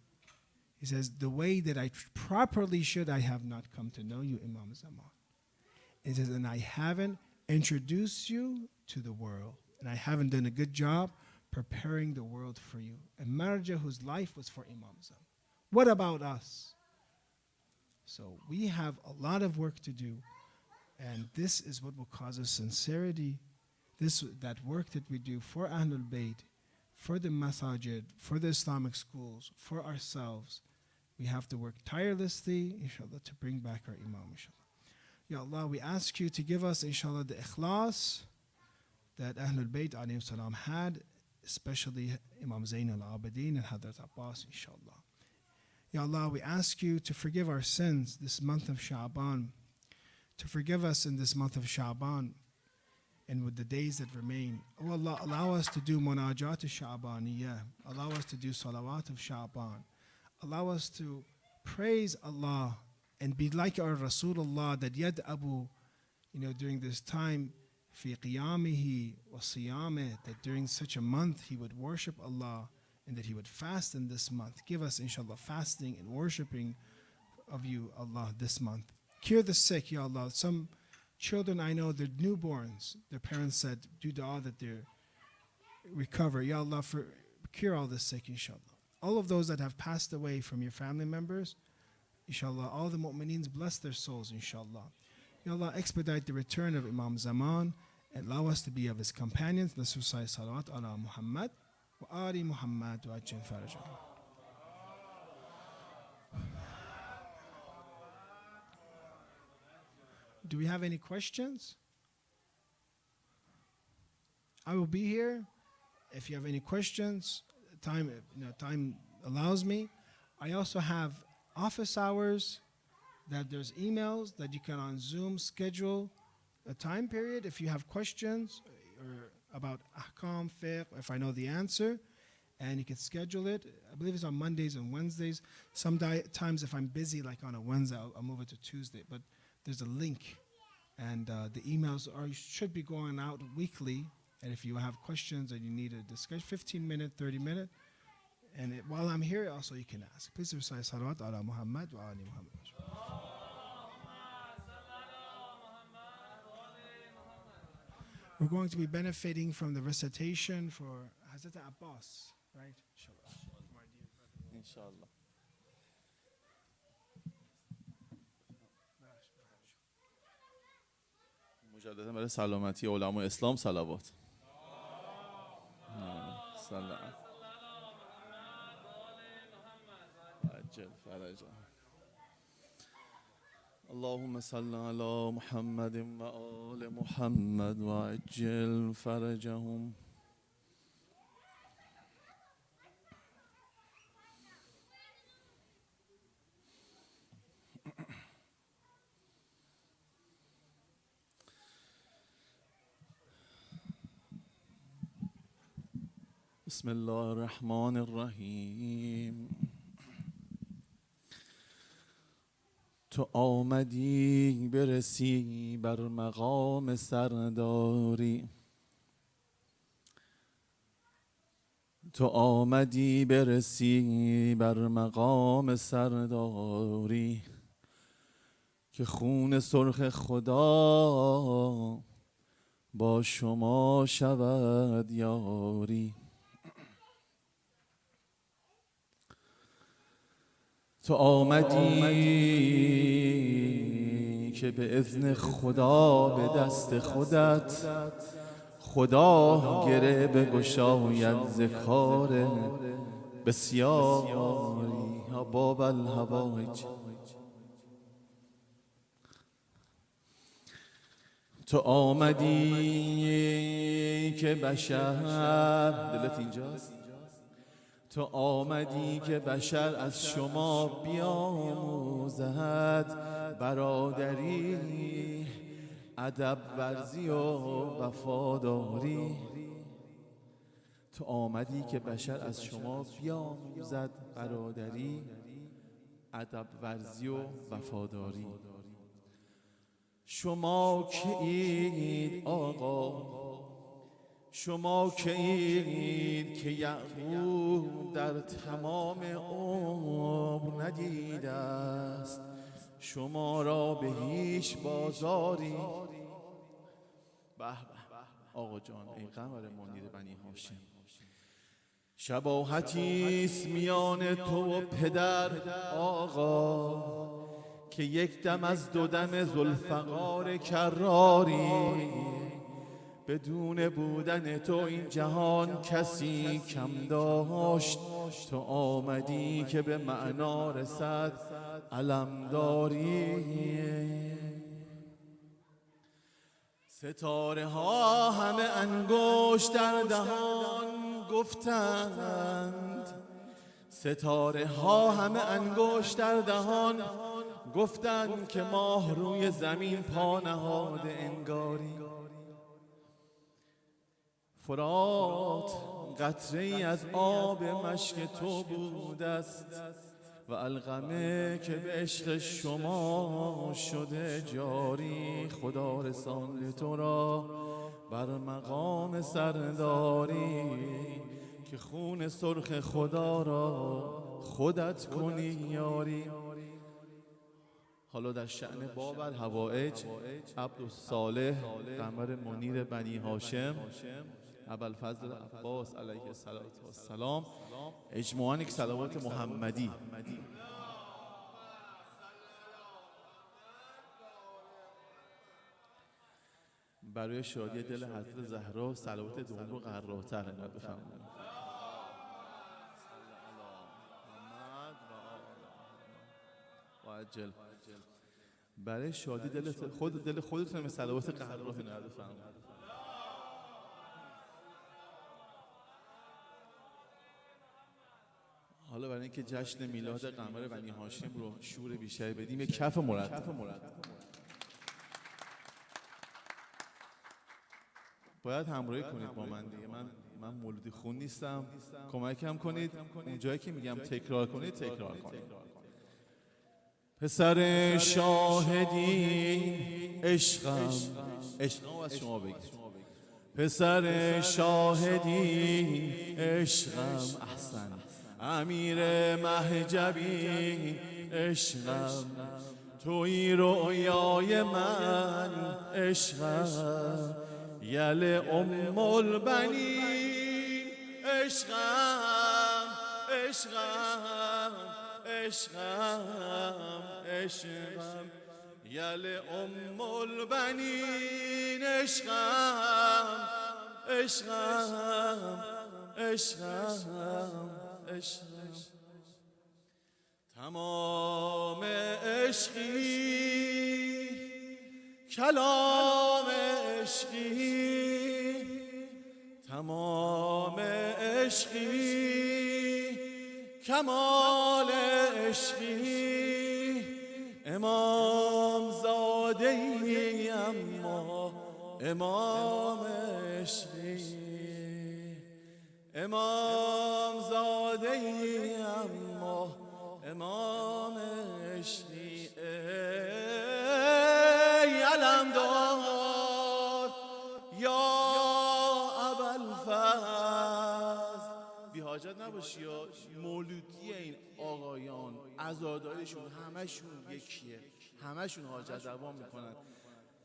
He says, the way that I properly should, I have not come to know you, Imam Zaman. He says, and I haven't introduced you to the world. And I haven't done a good job preparing the world for you. A marja whose life was for Imam Zaman. What about us? So we have a lot of work to do. And this is what will cause us sincerity. That work that we do for Ahlul Bayt, for the masajid, for the Islamic schools, for ourselves, we have to work tirelessly, inshallah, to bring back our Imam, inshallah. Ya Allah, we ask you to give us, inshallah, the ikhlas that Ahlul Bayt alayhi salam had, especially Imam Zayn al-Abidin and Hadrat Abbass, inshallah. Ya Allah, we ask you to forgive our sins this month of Sha'ban, to forgive us in this month of Sha'ban, and with the days that remain. Oh Allah, allow us to do munajat al-Sha'baniyah. Allow us to do salawat of Sha'ban. Allow us to praise Allah and be like our Rasulullah that yad abu, during this time, fi qiyamihi wa siyamih, that during such a month he would worship Allah and that he would fast in this month. Give us, inshallah, fasting and worshiping of you, Allah, this month. Cure the sick, Ya Allah. Some children I know, they're newborns. Their parents said, do dua that they recover. Ya Allah, cure all the sick, inshallah. All of those that have passed away from your family members, inshallah, all the mu'mineens, bless their souls, inshallah. Ya Allah, expedite the return of Imam Zaman and allow us to be of his companions. Let's recite salawat ala Muhammad wa ali Muhammad wa ajil farajah. Do we have any questions? I will be here. If you have any questions, time allows me. I also have office hours, that there's emails that you can on Zoom schedule a time period if you have questions or about ahkam, fiqh, if I know the answer, and you can schedule it. I believe it's on Mondays and Wednesdays. Sometimes if I'm busy, like on a Wednesday, I'll move it to Tuesday. But there's a link, and the emails should be going out weekly. And if you have questions and you need a discussion, 15-minute, 30-minute, and while I'm here, also you can ask. Please recite salawat ala Muhammad wa ali Muhammad. We're going to be benefiting from the recitation for Hazrat Abbass, right? Inshallah. مجددا برای سلامتی علمای اسلام صلوات. عجل فرجا. اللهم صل على محمد وآل محمد وعجل فرجهم. بسم الله الرحمن الرحیم. تو آمدی برسی بر مقام سرداری، تو آمدی برسی بر مقام سرداری، که خون سرخ خدا با شما شود یاری. تو آمدی که به اذن خدا به دست خودت خدا گره بگشاید ز کار بسیاری. یا باب الحوائج. تو آمدی که بشر، دلت اینجاست، تو آمدی که بشر از شما بیاموزد برادری، ادب ورزی و وفاداری. تو آمدی که بشر از شما بیاموزد برادری، ادب ورزی و وفاداری. شما که اید آقا، شما که اید که یعقوب در تمام عمر ندیده است شما را به هیچ بازاری. به به آقا جان ای قمر منیر بنی هاشم، شباهتیست میان تو و پدر آقا، که یک دم از دو دم ذوالفقار کراری. بدون بودن تو این جهان کسی کم داشت، تو آمدی که به معنا رسد علمداری. ستاره ها همه انگشت در دهان گفتند، ستاره ها همه انگشت در دهان گفتند که ماه روی زمین پا نهاده انگاری. فرات قطره ای از آب مشک تو بود است و القمه که به عشق شما شده جاری. خدا رسانده تو را بر مقام سرداری، که خون سرخ خدا را خودت کنی یاری. حالا در شأن بابر حوائج عبدالصالح قمر منیر بنی هاشم ابوالفضل عباس علیه السلام اجماعاً یک صلوات محمدی. برای شادی دل حضرت زهرا صلوات دوم رو قرارتر بفرمایید. عجل. برای شادی دل خودتون به صلوات قهرات بفرمایید. حالا برای اینکه جشن میلاد قمر بنی هاشم رو شور بیشتری بدیم یک کف مرتب. باید همراهی کنید با من دیگه. من مولودی خون نیستم، کمکم کنید. اون جایی که میگم تکرار کنید تکرار کنید. پسر شاهدی عشقم، عشقم از شما بگید. پسر شاهدی عشقم، احسن. امیر مهجبی عشقم، توی رویای من عشقم. یل ام البنین عشقم، عشقم، عشقم، عشقم. یل ام البنین عشقم، عشقم، عشقم، عشقم. تمام عشقی کلام عشقی، تمام عشقی کمال عشقی. امام زاده ای اما امام عشقی، امام زاده ای اما امام عشقی. ای علمدار یا ابوالفضل، بی حاجت نباشی یا مولودی این آقایان عزادارشون همشون یکیه، همشون حاجت روا میکنن.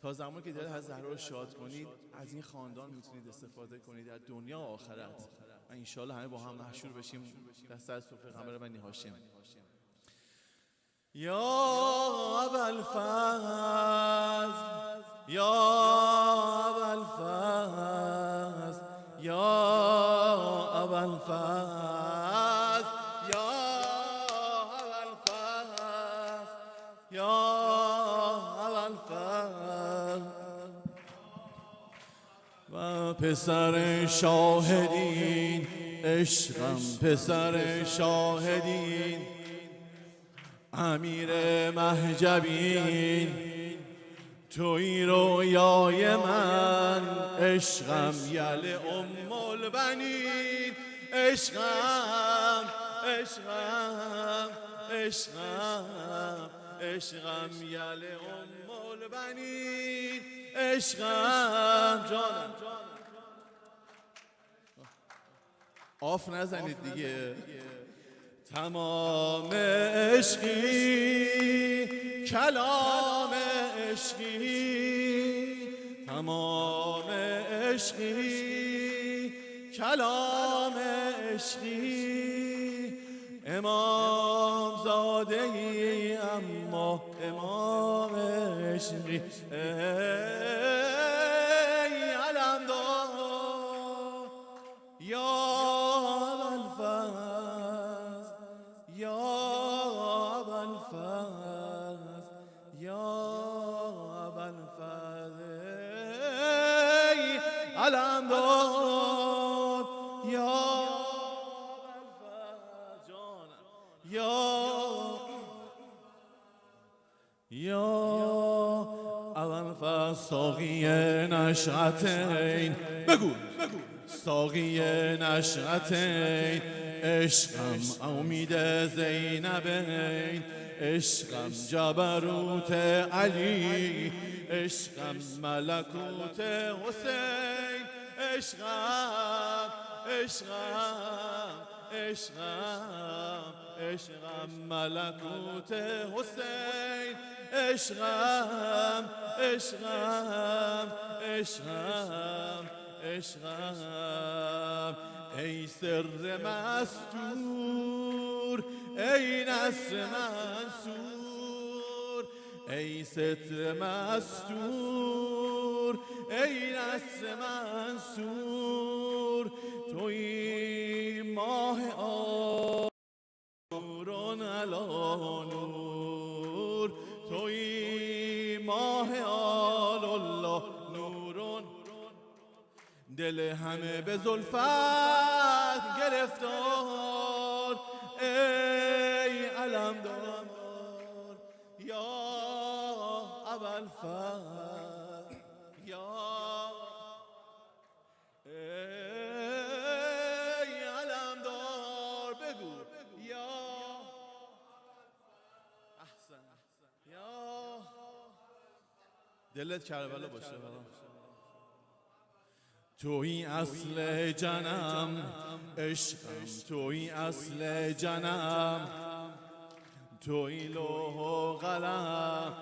تا زمانی که دل حضرت زهرا رو شاد کنید از این خاندان میتونید استفاده کنید در دنیا و آخرت. و انشالله همه با هم محشور بشیم در سر سفره قمر بنی هاشم. یا ابوالفضل، یا ابوالفضل، یا ابوالفضل، یا ابوالفضل، یا ابوالفضل. و پسر شاهدین عشقم، پسر شاهدین امیر مهجبین، توی رویای من، عشقم یل البنین، عشقم عشقم عشقم عشقم یل البنین، عشقم. جانم آف نزنید دیگه. تمام عشقی کلام عشقی، تمام عشقی کلام عشقی، امام زاده ای اما امام عشقی. ای علمدار یا ابوالفضل، یا ابوالفضل، یا ابوالفضل، ای علمدار یا ابوالفضل، جانم یا ابوالفضل. ساقی نشأتین، بگو ساقی نشأتین، عشقم امید زینبین، عشقم جبروت علی، عشقم ملکوت حسین، عشقم عشقم عشقم عشقم ملکوت حسین، عشقم عشقم عشقم عشقم. ای سر مستور، ای نصر منصور، ای ستر مستور، ای نصر منصور، توی ماه نورون علا نور، توی ماه آل الله نورون. دل همه به زلفت گرفتار، ای علمدار یا ابوالفضل، یا ای علمدار، بگو یا احسن، یا دلت کربلا باشه. توی اصل جنم عشقم، توی اصل جنم، توی لوح و قلم،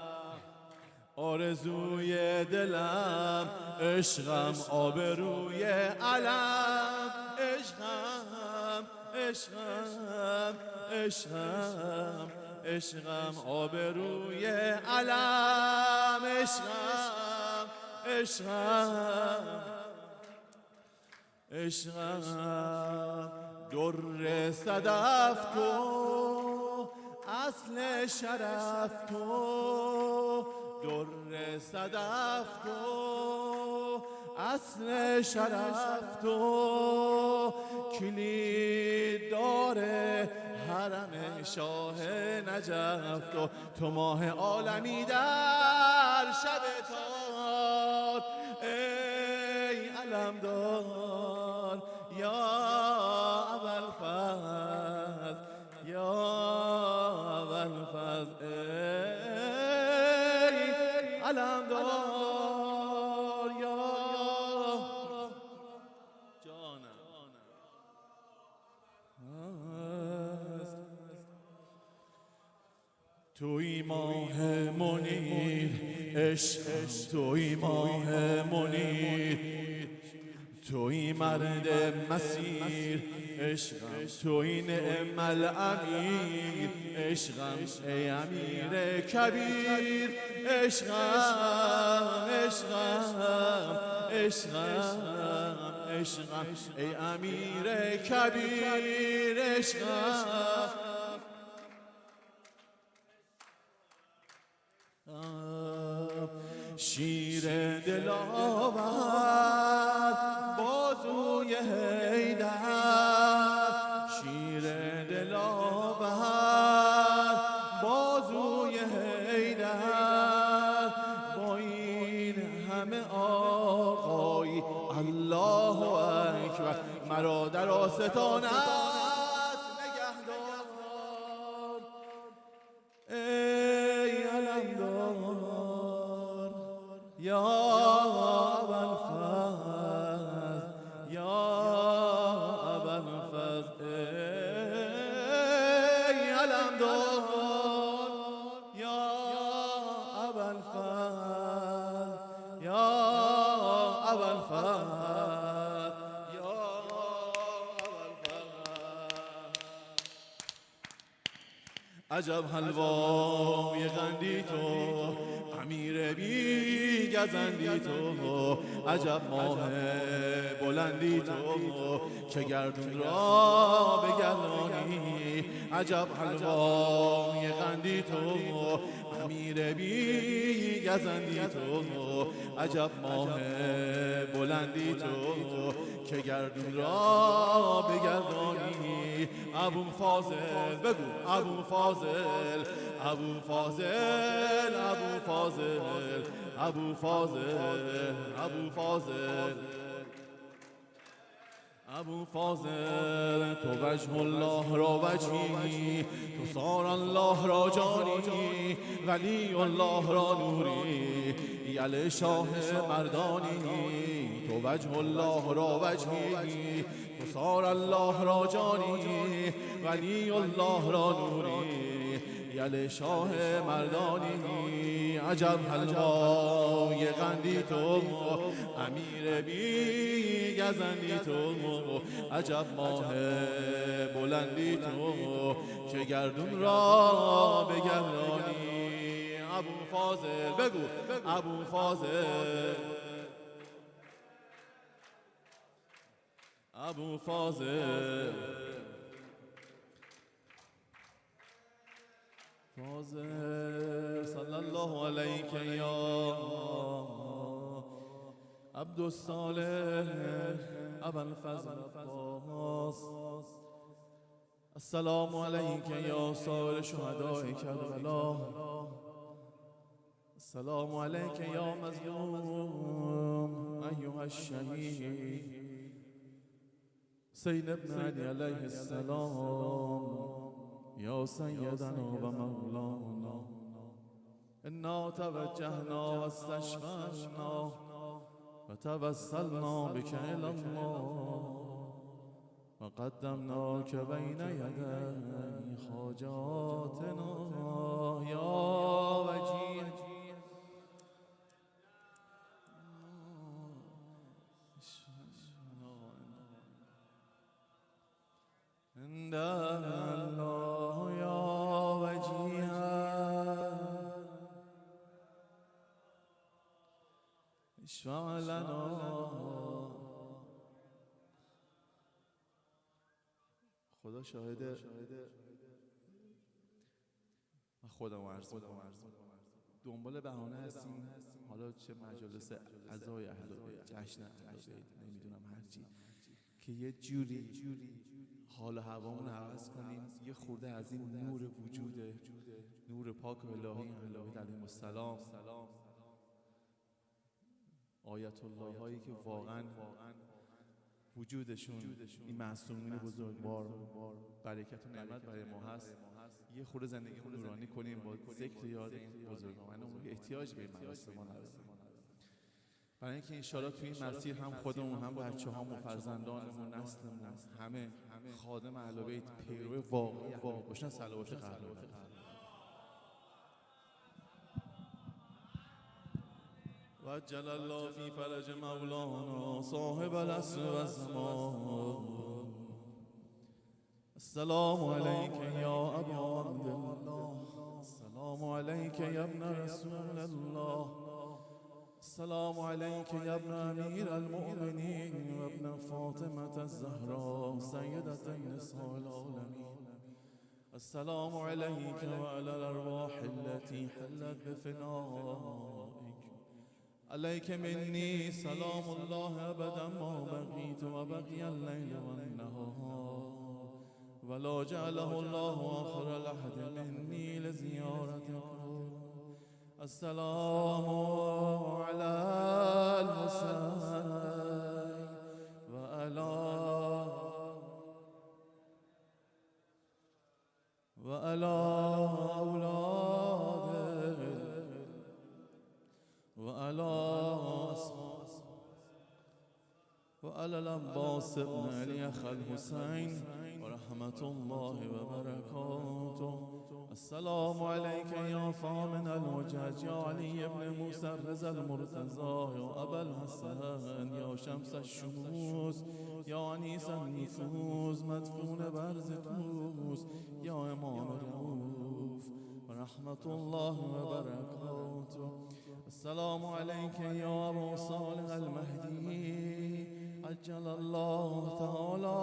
آرزوی دلم، عشقم آبروی علم، عشقم عشقم عشقم عشقم آبروی علم، عشقم عشقم عشقم. در صدف تو، اصل شرف تو، در صدف تو، اصل شرف تو، کلید داره حرم شاه نجف تو، تو ماه عالمی در شب تار، ای علمدار یا ابوالفضل، یا ابوالفضل، ای علمدار یا جانم. توی ماه منیر عشقم، توی ماه منیر، توی مرد مسیر عشقم، توی نعم الامیر عشقم، ای امیر کبیر عشقم عشقم عشقم عشقم، ای امیر کبیر عشقم. شیر دلاور بازوی حیدر، شیر دلاور بازوی حیدر، با این همه آقایی الله اکبر مرا در آستانت نگهدار ای علمدار یا ابوالفضل یا ابوالفضل ای علمدار یا ابوالفضل یا ابوالفضل یا ابوالفضل عجب حلوای قندی تو امیر بی گزندی تو عجب ماه بلندی تو که گردون را بگردانی عجب حلوای قندی تو امیر بی گزندی تو عجب ماه بلندی تو که گردون را بگردانی ابو فاضل بگو ابو فاضل ابو فاضل ابو فاضل ابو فاضل ابو فاضل ابو فاضل تو وجه الله را وجهی تو صار الله را جانی ولی الله را نوری یل شاه مردانی تو وجه الله را وجهی تو صار الله را جانی ولی الله را نوری یل شاه مردانی عجب حلوای قندی تو امیر بی گزندی تو عجب ماه بلندی تو که گردون را بگردانی ابو فاضل بگو ابو فاضل ابو فاضل فاضل صلی الله علیک یا عبد الصالح ابوالفضل عباس السلام علیک یا سائر شهداء کربلا السلام علیک یا مظلوم ایها الشهید سید ابن علی علیه السلام یا سیدنا و مولانا انا توجهنا و استشفعنا و توسلنا بك الى الله و قدمناک بین یدی حاجاتنا یا وجیه عند الله یا وجیها اشفع لنا خدا شاهده من خودم عرض میکنم دنبال بهانه هستیم حالا چه مجالس عزای اهل بیت جشن اهل بیت نمیدونم هرچی که یه جوری حال هوامون عوض کنیم یه خورده از این نور وجوده نور پاک و الهی اهل بیت علیهم السلام آیت الله هایی که واقعا وجودشون این معصومین بزرگوار برکت و نعمت برای ما هست یه خورده زندگی نورانی کنیم با ذکر یاد این بزرگان احتیاج به این مراسم ما نداریم برای اینکه انشاءالله تو این مسیر هم خودمون هم بچه‌هامون فرزندانمون نسلمون همه خادم اهل بیت پیرو واقعی باشن صلوات قهرمان وجل الله فی فرج مولانا صاحب العصر و الزمان السلام علیک یا ابا عبدالله السلام علیک یا ابن رسول الله السلام علیک یا ابن امیر المؤمنین و ابن فاطمة الزهراء سیدة النساء العالمین السلام علیک و علی الارواح التي حلت بفنائک عليك مني سلام الله أبدا ما بقيت وبقي الليل والنهار ولا جعله الله آخر الأحد مني لزيارتكم السلام على وعلى العباس بن علي أخ الحسين ورحمة الله وبركاته. السلام عليك يا فامن الوجج يا علي بن موسى الرضا المرتضى يا أبا الحسن يا شمس الشموس يا أنيس النفوس مدفون برز طوس يا إمام الرؤوف ورحمة الله وبركاته. السلام عليك يا أبو صالح المهدي عجل الله تعالى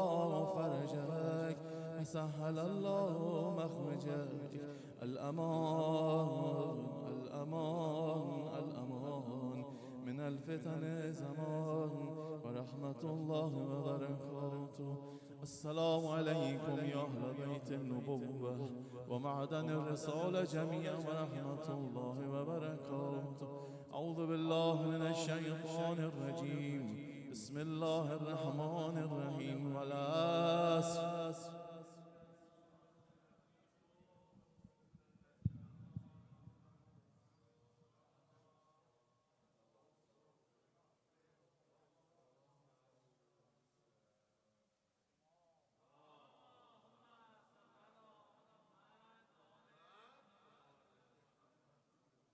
فرجك وسهل الله مخرجك. الأمان الأمان الأمان من الفتن زمان ورحمة الله وبركاته. السلام عليكم يا أهل بيت النبوة ومعدن الرسالة جميعا ورحمة الله وبركاته. أعوذ بالله من الشيطان الرجيم. بسم الله الرحمن الرحيم. ولا